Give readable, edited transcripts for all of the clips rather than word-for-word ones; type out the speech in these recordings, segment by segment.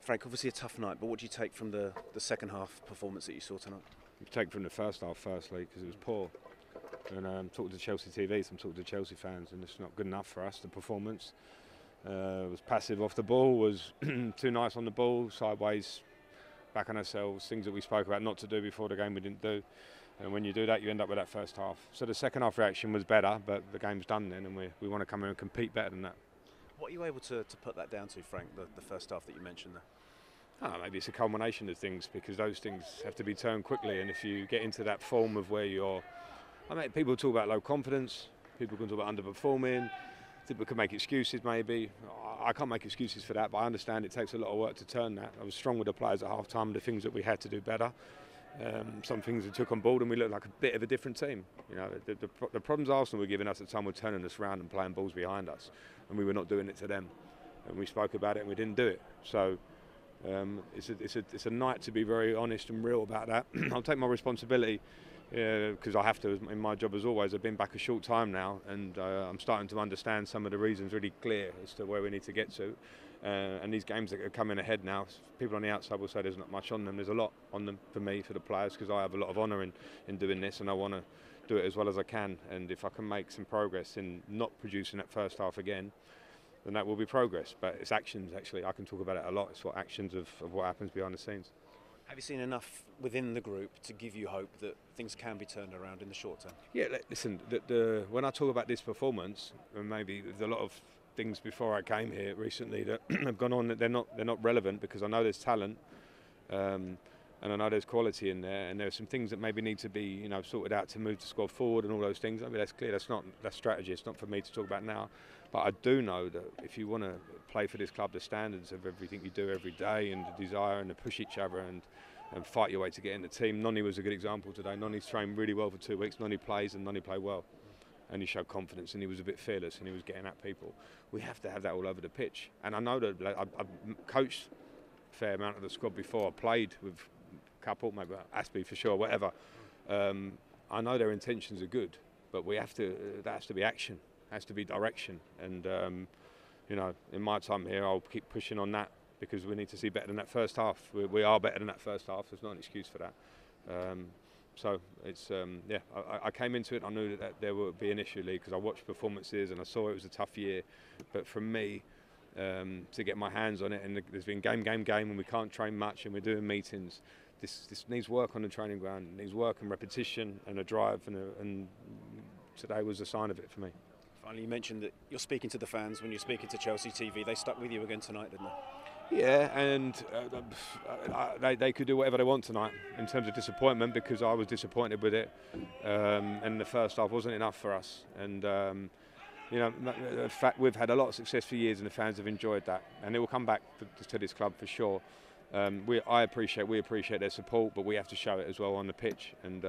Frank, obviously a tough night, but what do you take from the second half performance that you saw tonight? You take from the first half, firstly, because it was poor. And I'm talking to Chelsea TV, so I'm talking to Chelsea fans, and it's not good enough for us, the performance. Was passive off the ball, was too nice on the ball, sideways, back on ourselves, things that we spoke about not to do before the game we didn't do. And when you do that, you end up with that first half. So the second half reaction was better, but the game's done then, and we want to come in and compete better than that. What are you able to put that down to, Frank, the first half that you mentioned there? Maybe it's a culmination of things, because those things have to be turned quickly, and if you get into that form of where you're... people talk about low confidence, people can talk about underperforming, people can make excuses maybe. I can't make excuses for that, but I understand it takes a lot of work to turn that. I was strong with the players at half-time, the things that we had to do better. Some things we took on board and we looked like a bit of a different team. You know, the problems Arsenal were giving us at the time were turning us around and playing balls behind us, and we were not doing it to them. And we spoke about it and we didn't do it. So it's a night to be very honest and real about that. I'll take my responsibility because I have to in my job as always. I've been back a short time now, and I'm starting to understand some of the reasons really clear as to where we need to get to. And these games that are coming ahead now, people on the outside will say there's not much on them. There's a lot on them for me, for the players, because I have a lot of honour in doing this, and I want to do it as well as I can. And if I can make some progress in not producing that first half again, then that will be progress. But it's actions, actually. I can talk about it a lot. It's what actions of what happens behind the scenes. Have you seen enough within the group to give you hope that things can be turned around in the short term? Yeah, listen, when I talk about this performance, and maybe there's a lot of things before I came here recently that have gone on that they're not relevant, because I know there's talent and I know there's quality in there, and there are some things that maybe need to be sorted out to move the squad forward and all those things. I mean, that's clear. That's strategy. It's not for me to talk about now, but I do know that if you want to play for this club, the standards of everything you do every day and the desire and to push each other and fight your way to get in the team. Noni was a good example today. Noni's trained really well for 2 weeks. Noni plays, and Noni played well. And he showed confidence, and he was a bit fearless, and he was getting at people. We have to have that all over the pitch. And I know that I've coached a fair amount of the squad before. I played with a couple, maybe Aspie for sure, whatever. I know their intentions are good, but that has to be action, has to be direction. And in my time here, I'll keep pushing on that, because we need to see better than that first half. We are better than that first half. There's not an excuse for that. So it's I came into it. I knew that there would be an issue, because I watched performances and I saw it was a tough year. But for me, to get my hands on it, and there's been game, and we can't train much, and we're doing meetings. This needs work on the training ground. It needs work and repetition and a drive, and today was a sign of it for me. Finally, you mentioned that you're speaking to the fans when you're speaking to Chelsea TV. They stuck with you again tonight, didn't they? Yeah, and they could do whatever they want tonight in terms of disappointment, because I was disappointed with it, and the first half wasn't enough for us. And the fact we've had a lot of success for years, and the fans have enjoyed that, and it will come back to this club for sure. We appreciate their support, but we have to show it as well on the pitch. And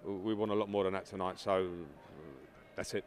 we want a lot more than that tonight. So that's it.